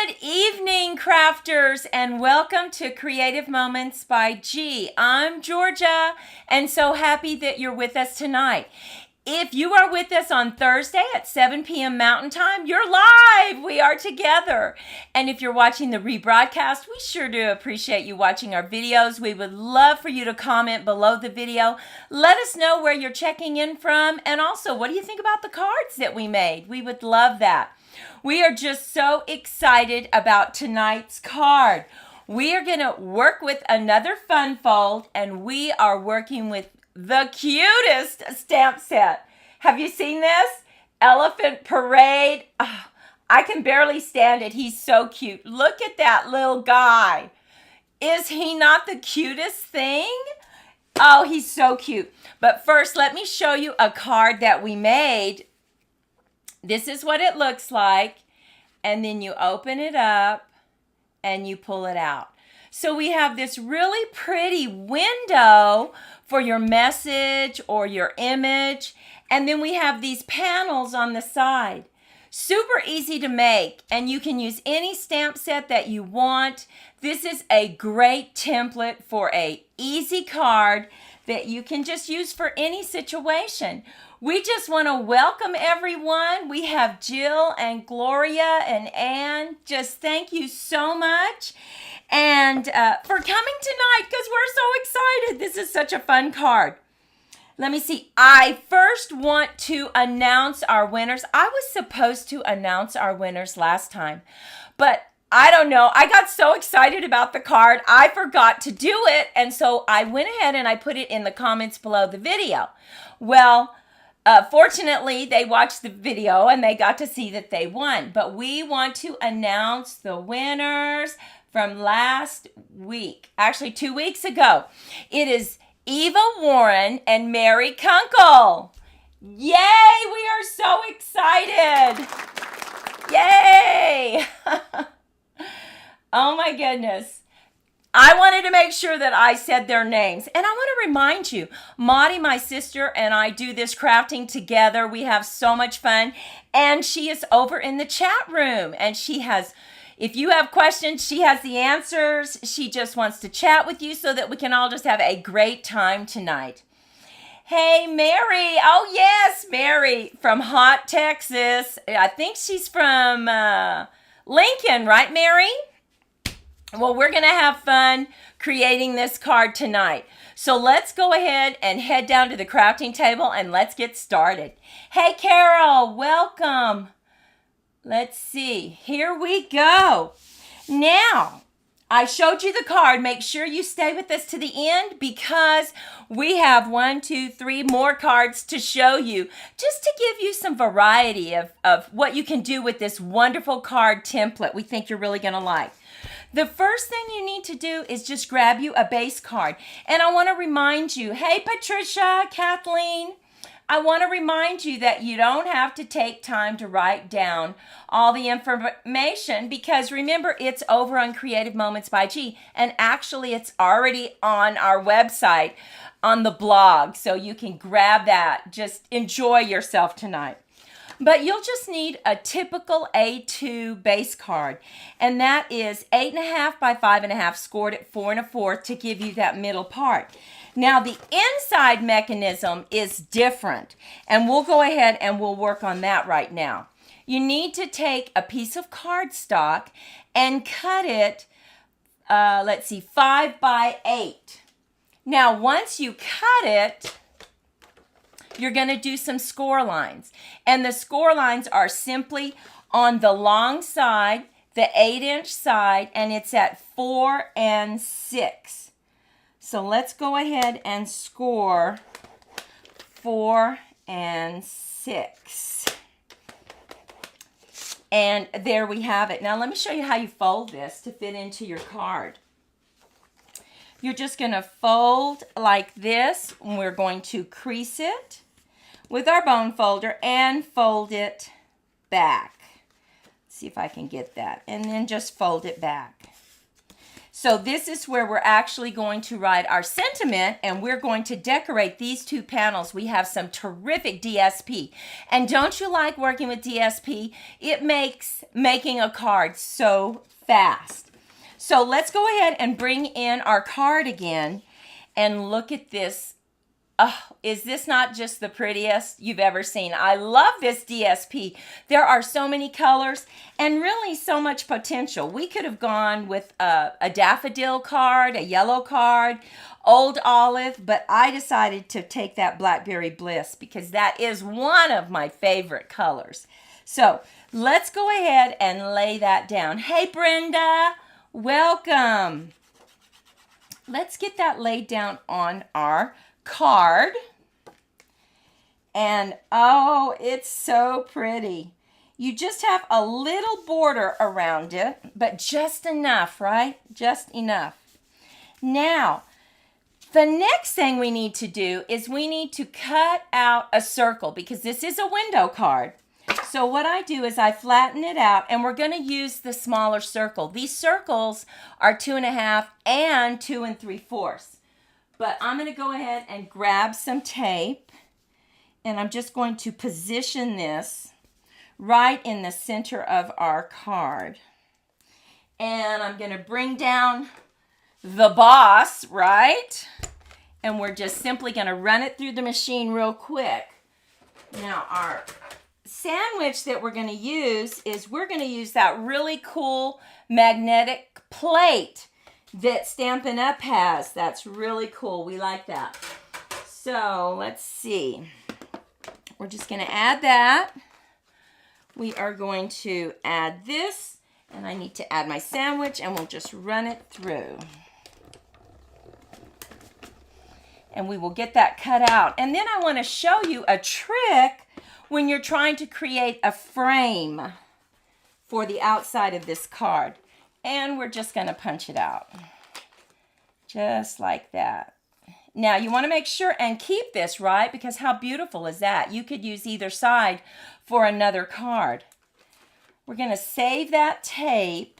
Good evening, crafters, and welcome to Creative Moments by G. I'm Georgia, and so happy that you're with us tonight. If you are with us on Thursday at 7 p.m. Mountain Time, you're live. We are together. And if you're watching the rebroadcast, we sure do appreciate you watching our videos. We would love for you to comment below the video. Let us know where you're checking in from, and also, what do you think about the cards that we made? We would love that. We are just so excited about tonight's card. We are going to work with another fun fold, and we are working with the cutest stamp set. Have you seen this? Elephant Parade. Oh, I can barely stand it. He's so cute. Look at that little guy. Is he not the cutest thing? Oh, he's so cute. But first, let me show you a card that we made. This is what it looks like. And then you open it up and you pull it out. So we have this really pretty window for your message or your image. And then we have these panels on the side. Super easy to make, and you can use any stamp set that you want. This is a great template for an easy card that you can just use for any situation. We just want to welcome everyone. We have Jill and Gloria and Ann. Just thank you so much and for coming tonight, because we're so excited. This is such a fun card. Let me see. I first want to announce our winners. I was supposed to announce our winners last time, but I don't know. I got so excited about the card, I forgot to do it. And so I went ahead and I put it in the comments below the video. Well, fortunately, they watched the video and they got to see that they won. But we want to announce the winners from last week. Actually, 2 weeks ago. It is Eva Warren and Mary Kunkel. Yay! We are so excited. Yay! Oh my goodness. I wanted to make sure that I said their names. And I want to remind you, Maudie, my sister, and I do this crafting together. We have so much fun. And she is over in the chat room. And she has, if you have questions, she has the answers. She just wants to chat with you so that we can all just have a great time tonight. Hey, Mary. Oh, yes, Mary from Hot, Texas. I think she's from Lincoln, right, Mary? Well, we're going to have fun creating this card tonight. So let's go ahead and head down to the crafting table and let's get started. Hey, Carol, welcome. Let's see. Here we go. Now, I showed you the card. Make sure you stay with us to the end because we have 1, 2, 3 more cards to show you, just to give you some variety of what you can do with this wonderful card template we think you're really going to like. The first thing you need to do is just grab you a base card. And I want to remind you, hey, Patricia, Kathleen, I want to remind you that you don't have to take time to write down all the information because remember, it's over on Creative Moments by G, and actually it's already on our website on the blog, so you can grab that. Just enjoy yourself tonight. But you'll just need a typical A2 base card, and that is 8.5 by 5.5 scored at 4 1/4 to give you that middle part. Now the inside mechanism is different, and we'll go ahead and we'll work on that right now. You need to take a piece of cardstock and cut it, 5 by 8. Now once you cut it, you're going to do some score lines. And the score lines are simply on the long side, the 8-inch side, and it's at 4 and 6. So let's go ahead and score 4 and 6. And there we have it. Now let me show you how you fold this to fit into your card. You're just going to fold like this, and we're going to crease it with our bone folder and fold it back. Let's see if I can get that. And then just fold it back. So this is where we're actually going to write our sentiment, and we're going to decorate these two panels. We have some terrific DSP. And don't you like working with DSP? It makes making a card so fast. So let's go ahead and bring in our card again and look at this. Oh, is this not just the prettiest you've ever seen? I love this DSP. There are so many colors and really so much potential. We could have gone with a daffodil card, a yellow card, old olive, but I decided to take that blackberry bliss because that is one of my favorite colors. So let's go ahead and lay that down. Hey, Brenda, welcome. Let's get that laid down on our card. And oh, it's so pretty. You just have a little border around it, but just enough, right? Just enough. Now, the next thing we need to do is we need to cut out a circle because this is a window card. So what I do is I flatten it out, and we're going to use the smaller circle. These circles are 2.5 and 2 3/4. But I'm going to go ahead and grab some tape, and I'm just going to position this right in the center of our card. And I'm going to bring down the boss, right? And we're just simply going to run it through the machine real quick. Now, our sandwich that we're going to use is we're going to use that really cool magnetic plate that Stampin' Up! Has. That's really cool. We like that. So let's see. We're just going to add that. We are going to add this, and I need to add my sandwich, and we'll just run it through. And we will get that cut out. And then I want to show you a trick when you're trying to create a frame for the outside of this card. And we're just going to punch it out. Just like that. Now, you want to make sure and keep this, right? Because how beautiful is that? You could use either side for another card. We're going to save that tape.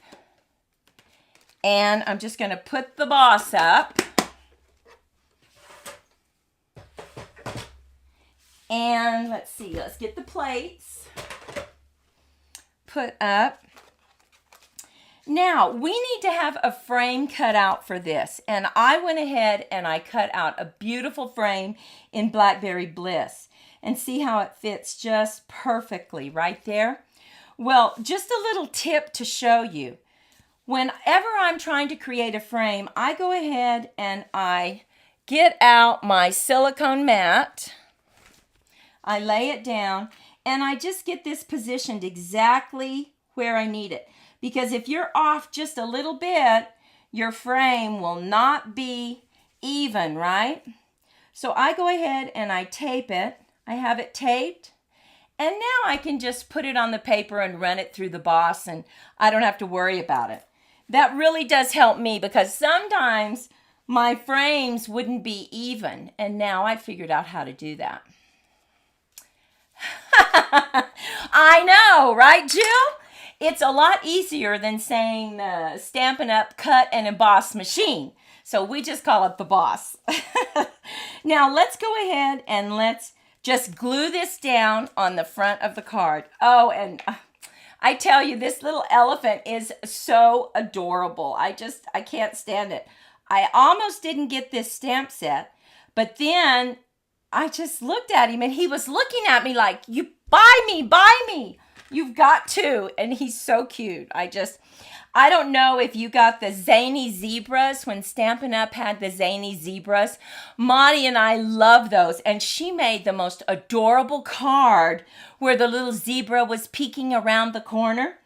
And I'm just going to put the boss up. And let's see. Let's get the plates put up. Now, we need to have a frame cut out for this. And I went ahead and I cut out a beautiful frame in Blackberry Bliss. And see how it fits just perfectly right there? Well, just a little tip to show you. Whenever I'm trying to create a frame, I go ahead and I get out my silicone mat. I lay it down and I just get this positioned exactly where I need it. Because if you're off just a little bit, your frame will not be even, right? So I go ahead and I tape it. I have it taped. And now I can just put it on the paper and run it through the boss, and I don't have to worry about it. That really does help me because sometimes my frames wouldn't be even. And now I figured out how to do that. I know, right, Jill? It's a lot easier than saying the Stampin' Up! Cut and Emboss machine. So we just call it the boss. Now let's go ahead and let's just glue this down on the front of the card. Oh, and I tell you, this little elephant is so adorable. I can't stand it. I almost didn't get this stamp set, but then I just looked at him and he was looking at me like, you buy me. You've got to. And he's so cute. I don't know if you got the zany zebras when Stampin' Up! Had the zany zebras. Maudie and I love those. And she made the most adorable card where the little zebra was peeking around the corner.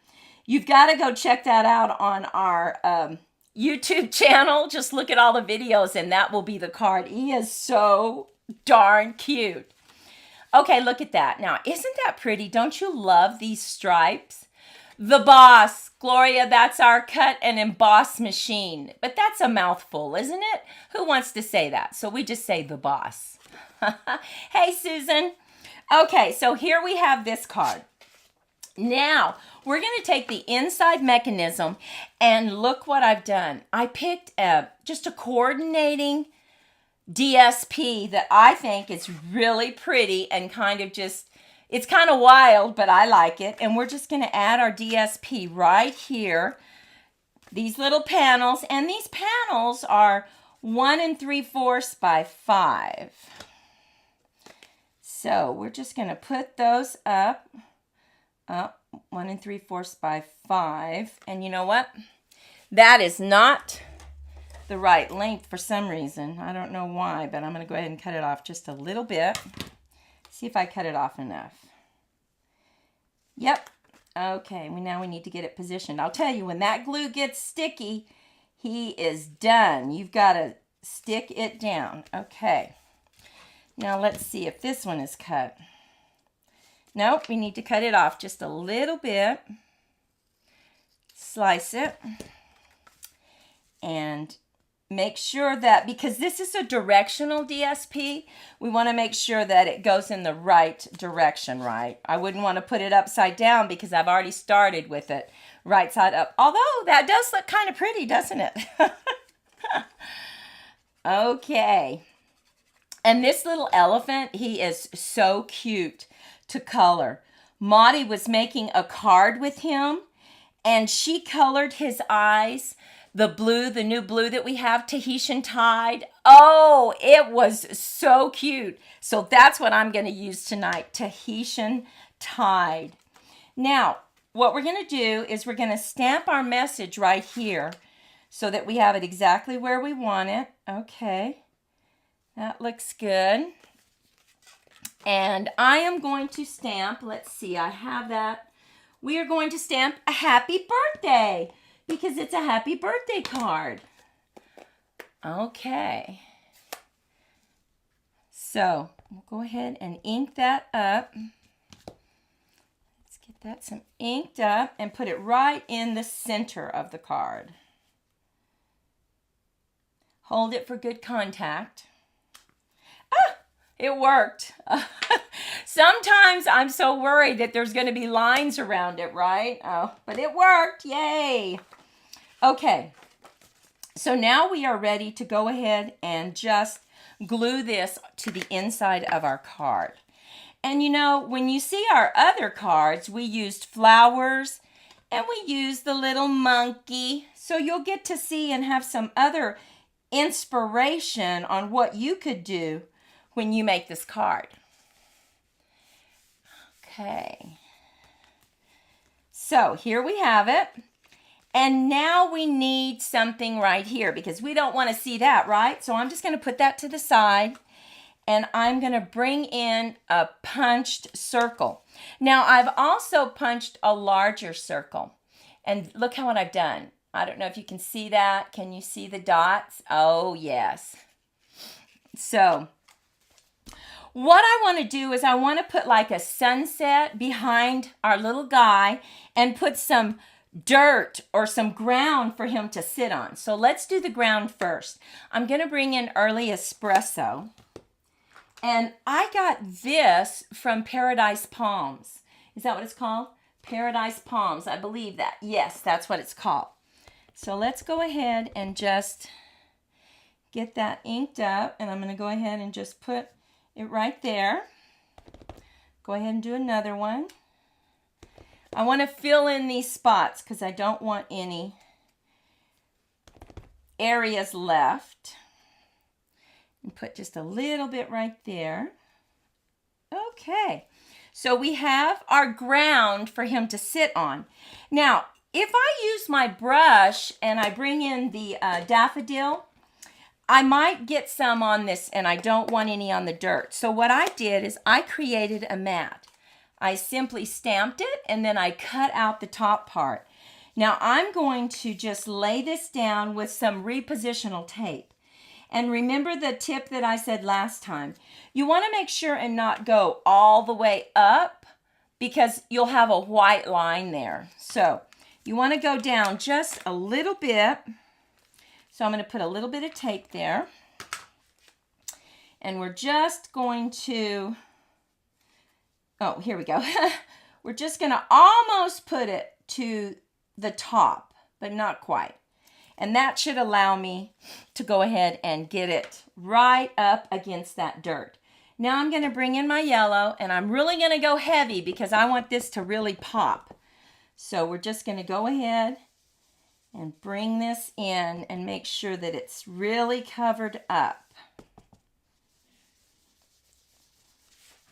You've got to go check that out on our YouTube channel. Just look at all the videos and that will be the card. He is so darn cute. Okay, look at that. Now, isn't that pretty? Don't you love these stripes? The boss. Gloria, that's our cut and emboss machine. But that's a mouthful, isn't it? Who wants to say that? So we just say the boss. Hey, Susan. Okay, so here we have this card. Now, we're going to take the inside mechanism and look what I've done. I picked just a coordinating DSP that I think is really pretty and kind of just, it's kind of wild, but I like it. And we're just going to add our DSP right here. These little panels, and these panels are 1 3/4 by 5. So we're just going to put those up 1 3/4 by 5. And you know what? That is not the right length for some reason. I don't know why, but I'm going to go ahead and cut it off just a little bit. See if I cut it off enough. Yep. Okay, now we need to get it positioned. I'll tell you, when that glue gets sticky, he is done. You've got to stick it down. Okay. Now let's see if this one is cut. Nope, we need to cut it off just a little bit. Slice it. And make sure that, because this is a directional DSP, we want to make sure that it goes in the right direction, right? I wouldn't want to put it upside down because I've already started with it right side up. Although that does look kind of pretty, doesn't it? Okay. And this little elephant, he is so cute to color. Maudie was making a card with him, and she colored his eyes the blue, the new blue that we have, Tahitian Tide. Oh, it was so cute. So that's what I'm going to use tonight, Tahitian Tide. Now, what we're going to do is we're going to stamp our message right here so that we have it exactly where we want it. Okay, that looks good. And I am going to stamp, let's see, I have that. We are going to stamp a happy birthday, because it's a happy birthday card. Okay. So we'll go ahead and ink that up. Let's get that some inked up and put it right in the center of the card. Hold it for good contact. Ah, it worked. Sometimes I'm so worried that there's going to be lines around it, right? Oh, but it worked. Yay. Okay, so now we are ready to go ahead and just glue this to the inside of our card. And you know, when you see our other cards, we used flowers and we used the little monkey. So you'll get to see and have some other inspiration on what you could do when you make this card. Okay, so here we have it. And now we need something right here because we don't want to see that, right? So I'm just going to put that to the side, and I'm going to bring in a punched circle. Now I've also punched a larger circle, and look how what I've done. I don't know if you can see that. Can you see the dots? Oh yes. So what I want to do is I want to put like a sunset behind our little guy and put some dirt or some ground for him to sit on. So let's do the ground first. I'm going to bring in early espresso. And I got this from Paradise Palms. Is that what it's called? Paradise Palms. I believe that. Yes, that's what it's called. So let's go ahead and just get that inked up. And I'm going to go ahead and just put it right there. Go ahead and do another one. I want to fill in these spots because I don't want any areas left. And put just a little bit right there. Okay, so we have our ground for him to sit on. Now, if I use my brush and I bring in the daffodil, I might get some on this and I don't want any on the dirt. So what I did is I created a mat. I simply stamped it and then I cut out the top part. Now I'm going to just lay this down with some repositional tape. And remember the tip that I said last time. You want to make sure and not go all the way up because you'll have a white line there. So you want to go down just a little bit. So I'm going to put a little bit of tape there. And we're just going to... Oh, here we go. we're just going to almost put it to the top, but not quite. And that should allow me to go ahead and get it right up against that dirt. Now I'm going to bring in my yellow, and I'm really going to go heavy because I want this to really pop. So we're just going to go ahead and bring this in and make sure that it's really covered up.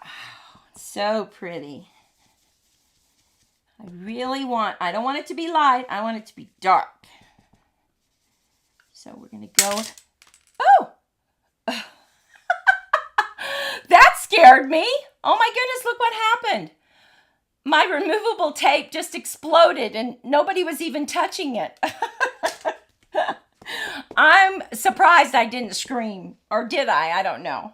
Oh, so pretty. I don't want it to be light. I want it to be dark. So we're going to go. Oh! That scared me. Oh my goodness, look what happened. My removable tape just exploded and nobody was even touching it. I'm surprised I didn't scream. Or did I? I don't know.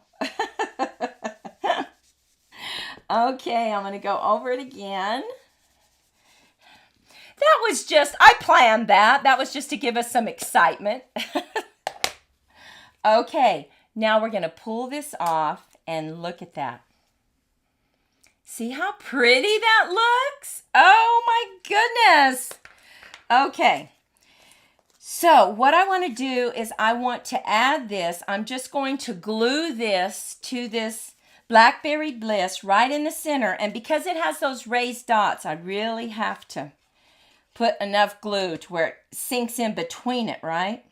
Okay, I'm going to go over it again. That was just, I planned that. That was just to give us some excitement. Okay, now we're going to pull this off and look at that. See how pretty that looks? Oh my goodness. Okay, so what I want to do is I want to add this. I'm just going to glue this to this Blackberry Bliss right in the center. And because it has those raised dots, I really have to put enough glue to where it sinks in between it, right?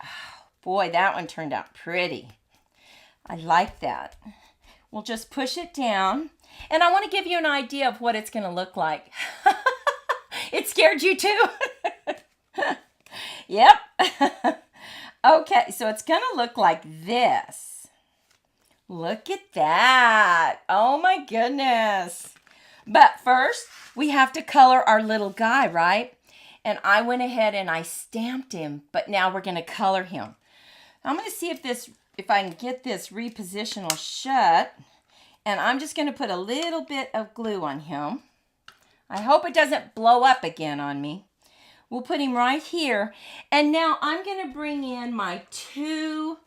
Oh, boy, that one turned out pretty. I like that. We'll just push it down. And I want to give you an idea of what it's going to look like. It scared you too? Yep. Okay, so it's going to look like this. Look at that. Oh my goodness. But first, we have to color our little guy, right? And I went ahead and I stamped him, but now we're going to color him. I'm going to see if I can get this repositional shut. And I'm just going to put a little bit of glue on him. I hope it doesn't blow up again on me. We'll put him right here. And now I'm going to bring in my two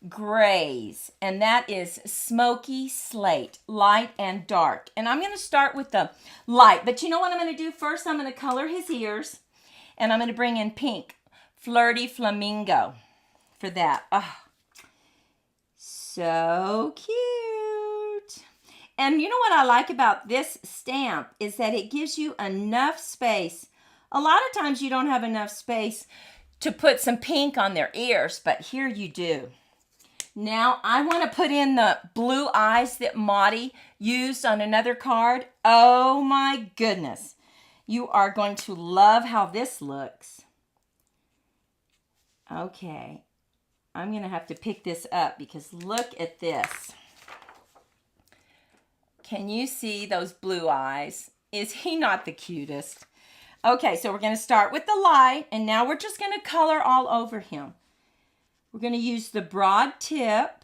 grays, and that is smoky slate, light and dark. And I'm going to start with the light, but you know what I'm going to do first? I'm going to color his ears, and I'm going to bring in pink, Flirty Flamingo, for that. Oh, so cute. And you know what I like about this stamp is that it gives you enough space. A lot of times you don't have enough space to put some pink on their ears, but here you do. Now, I want to put in the blue eyes that Maudie used on another card. Oh my goodness. You are going to love how this looks. Okay. I'm going to have to pick this up because look at this. Can you see those blue eyes? Is he not the cutest? Okay, so we're going to start with the light, and now we're just going to color all over him. We're going to use the broad tip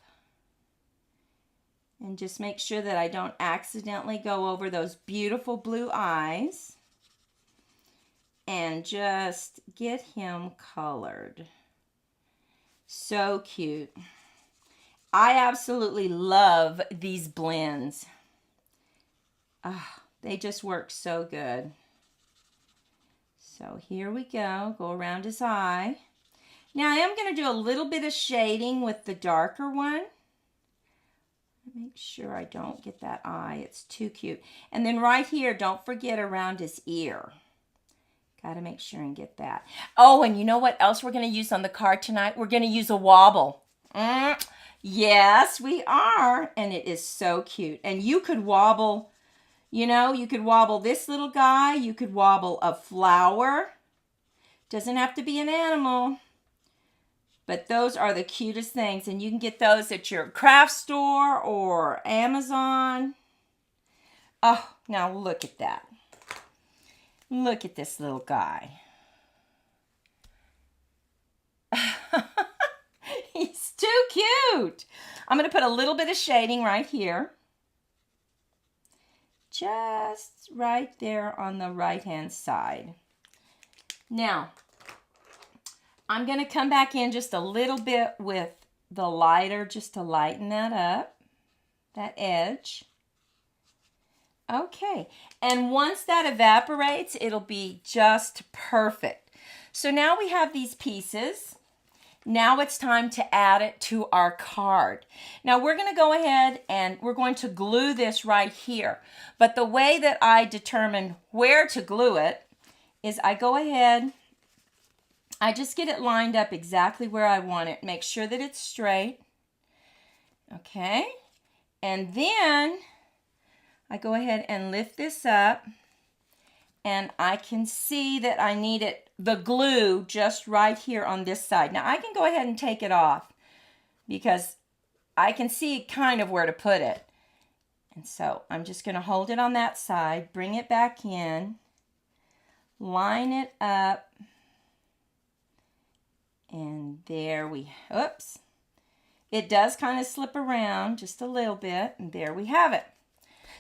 and just make sure that I don't accidentally go over those beautiful blue eyes and just get him colored. So cute. I absolutely love these blends. Oh, they just work so good. So here we go. Go around his eye. Now I am going to do a little bit of shading with the darker one. Make sure I don't get that eye. It's too cute. And then right here, don't forget around his ear. Got to make sure and get that. Oh, and you know what else we're going to use on the card tonight? We're going to use a wobble. Yes, we are. And it is so cute. And you could wobble, you know, you could wobble this little guy. You could wobble a flower. Doesn't have to be an animal. But those are the cutest things. And you can get those at your craft store or Amazon. Oh, now look at that. Look at this little guy. He's too cute. I'm going to put a little bit of shading right here. Just right there on the right-hand side. Now, I'm going to come back in just a little bit with the lighter just to lighten that up, that edge. Okay, and once that evaporates, it'll be just perfect. So now we have these pieces. Now it's time to add it to our card. Now we're going to go ahead and we're going to glue this right here. But the way that I determine where to glue it is I go ahead, I just get it lined up exactly where I want it. Make sure that it's straight. Okay, and then I go ahead and lift this up, and I can see that I need the glue just right here on this side. Now I can go ahead and take it off because I can see kind of where to put it. And so I'm just going to hold it on that side, bring it back in, line it up, and there oops. It does kind of slip around just a little bit, and there we have it.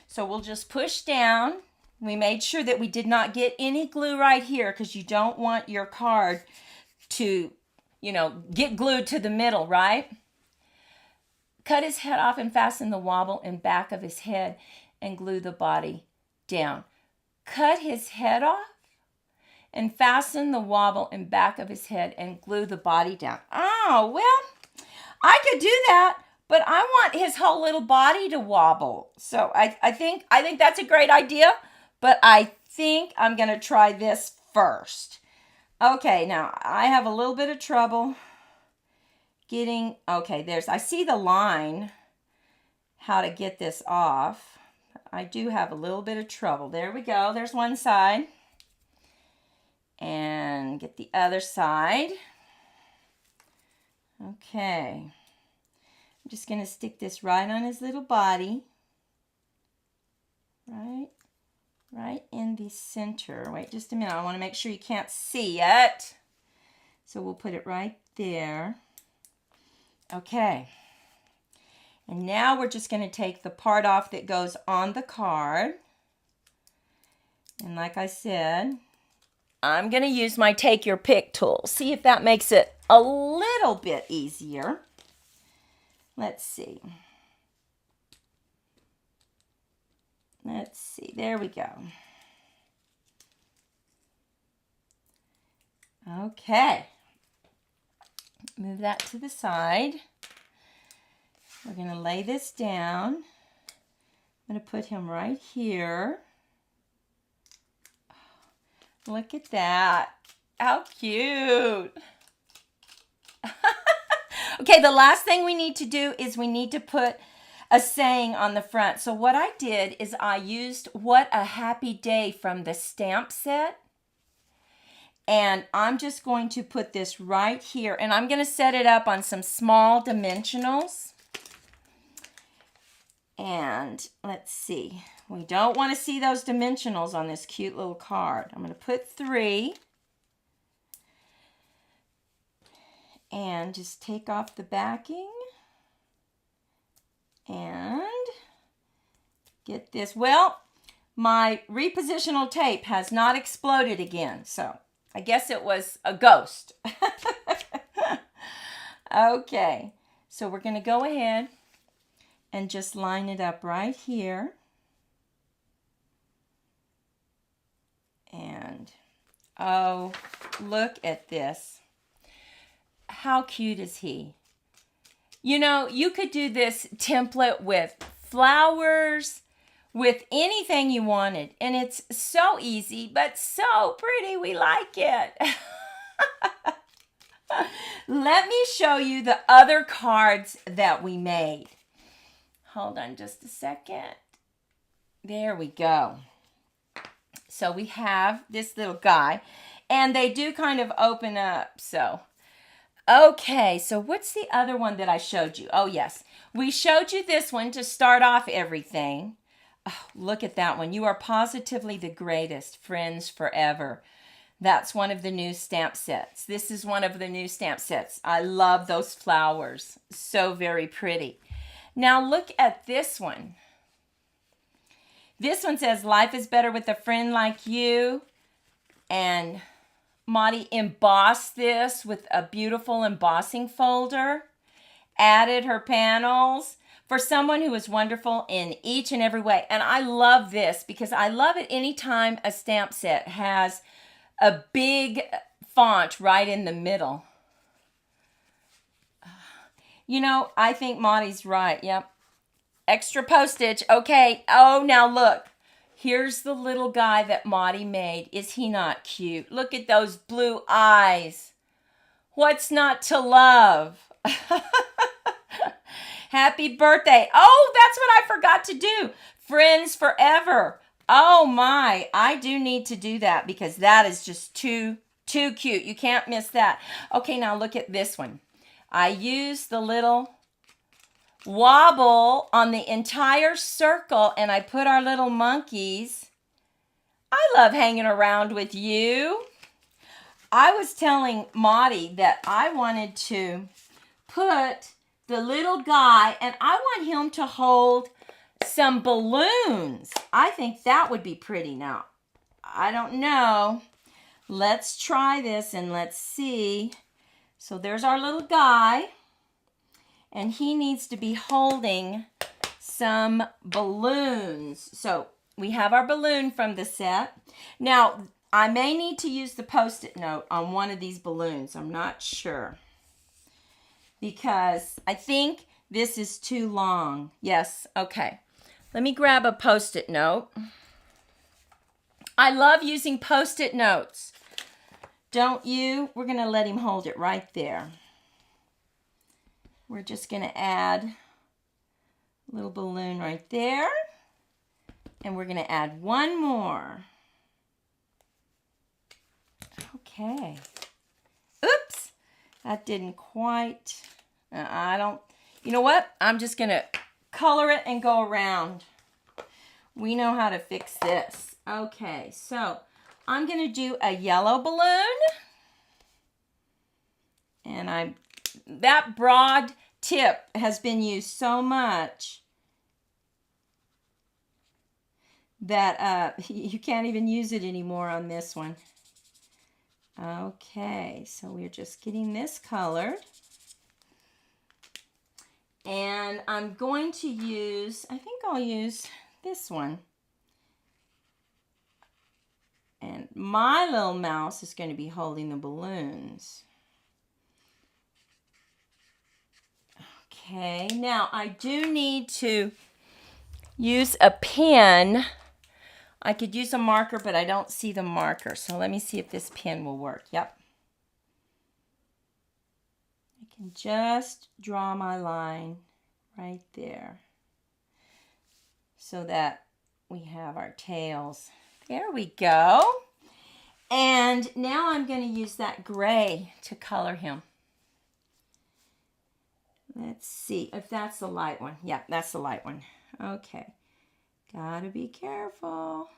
So we'll just push down. We made sure that we did not get any glue right here because you don't want your card to, get glued to the middle, right? Cut his head off and fasten the wobble in back of his head and glue the body down. Cut his head off and fasten the wobble in back of his head and glue the body down. Oh, well, I could do that. But I want his whole little body to wobble. So I think that's a great idea. But I think I'm going to try this first. Okay, now I have a little bit of trouble getting... Okay, I see the line, how to get this off. I do have a little bit of trouble. There we go. There's one side. And get the other side. Okay. I'm just going to stick this right on his little body. Right in the center. Wait just a minute. I want to make sure you can't see it. So we'll put it right there. Okay. And now we're just going to take the part off that goes on the card. And like I said, I'm going to use my take your pick tool. See if that makes it a little bit easier. Let's see. There we go. Okay. Move that to the side. We're going to lay this down. I'm going to put him right here. Look at that. How cute. Okay, the last thing we need to do is we need to put a saying on the front. So what I did is I used What a Happy Day from the stamp set. And I'm just going to put this right here. And I'm going to set it up on some small dimensionals. And let's see. We don't want to see those dimensionals on this cute little card. I'm going to put 3. And just take off the backing and get this. Well, my repositional tape has not exploded again, so I guess it was a ghost. Okay, so we're going to go ahead and just line it up right here. And, oh, look at this. How cute is he? You could do this template with flowers, with anything you wanted. And it's so easy, but so pretty. We like it. Let me show you the other cards that we made. Hold on just a second. There we go. So we have this little guy. And they do kind of open up, so... Okay, so what's the other one that I showed you? Oh, yes. We showed you this one to start off everything. Oh, look at that one. You are positively the greatest. Friends forever. That's one of the new stamp sets. This is one of the new stamp sets. I love those flowers. So very pretty. Now look at this one. This one says, life is better with a friend like you. And... Maudie embossed this with a beautiful embossing folder, added her panels, for someone who is wonderful in each and every way. And I love this because I love it anytime a stamp set has a big font right in the middle. You know, I think Monty's right. Yep. Extra postage. Okay. Oh, now look. Here's the little guy that Monty made. Is he not cute? Look at those blue eyes. What's not to love? Happy birthday. Oh, that's what I forgot to do. Friends forever. Oh my, I do need to do that because that is just too cute. You can't miss that. Okay, now look at this one. I used the little wobble on the entire circle and I put our little monkeys. I love hanging around with you. I was telling Monty that I wanted to put the little guy and I want him to hold some balloons. I think that would be pretty. Now, I don't know. Let's try this and let's see. So there's our little guy. And he needs to be holding some balloons. So we have our balloon from the set. Now, I may need to use the Post-it note on one of these balloons. I'm not sure. Because I think this is too long. Yes, okay. Let me grab a Post-it note. I love using Post-it notes. Don't you? We're going to let him hold it right there. We're just going to add a little balloon right there. And we're going to add one more. Okay. Oops. That didn't quite. You know what? I'm just going to color it and go around. We know how to fix this. Okay, so I'm going to do a yellow balloon. And that broad tip has been used so much that you can't even use it anymore on this one. Okay, so we're just getting this colored. And I'm going to use, I think I'll use this one. And my little mouse is going to be holding the balloons. Okay, now I do need to use a pen. I could use a marker, but I don't see the marker. So let me see if this pen will work. Yep. I can just draw my line right there so that we have our tails. There we go. And now I'm going to use that gray to color him. Let's see if that's the light one. Yeah, that's the light one. Okay. Gotta be careful.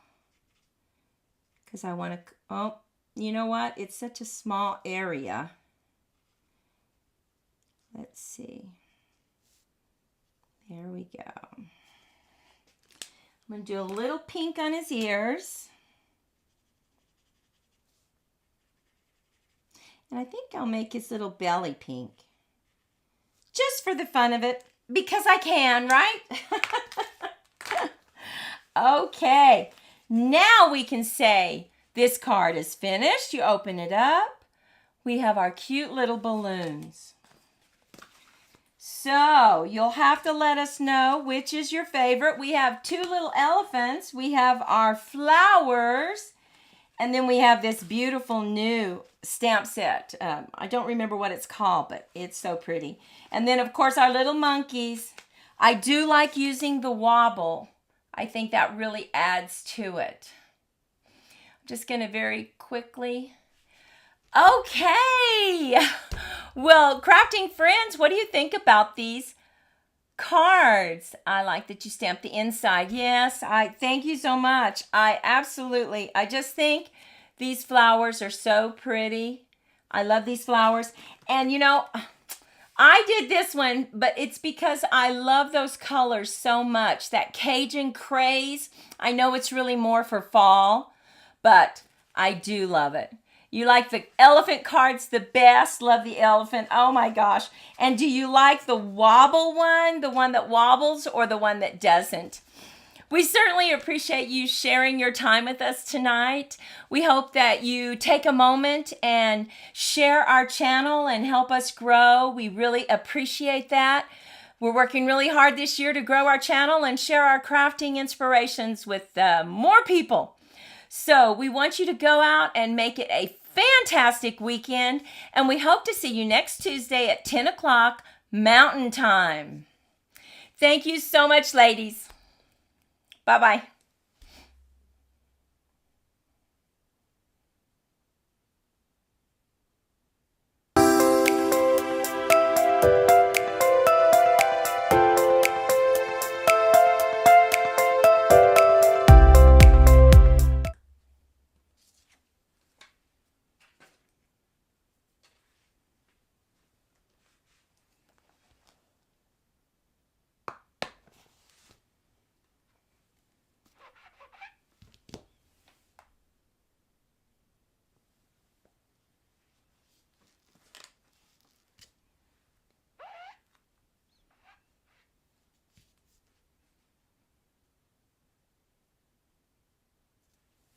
Because I want to, oh, you know what? It's such a small area. Let's see. There we go. I'm going to do a little pink on his ears. And I think I'll make his little belly pink. Just for the fun of it. Because I can, right? Okay. Now we can say this card is finished. You open it up. We have our cute little balloons. So you'll have to let us know which is your favorite. We have two little elephants. We have our flowers. And then we have this beautiful new stamp set. I don't remember what it's called, but it's so pretty. And then, of course, our little monkeys. I do like using the wobble. I think that really adds to it. I'm just going to very quickly. Okay. Well, crafting friends, what do you think about these cards? I like that you stamped the inside. Yes, I thank you so much. I just think these flowers are so pretty. I love these flowers. And you know, I did this one, but it's because I love those colors so much. That Cajun craze. I know it's really more for fall, but I do love it. You like the elephant cards the best. Love the elephant. Oh my gosh. And do you like the wobble one, the one that wobbles, or the one that doesn't? We certainly appreciate you sharing your time with us tonight. We hope that you take a moment and share our channel and help us grow. We really appreciate that. We're working really hard this year to grow our channel and share our crafting inspirations with more people. So we want you to go out and make it a fantastic weekend, and we hope to see you next Tuesday at 10 o'clock Mountain Time. Thank you so much, ladies. Bye-bye.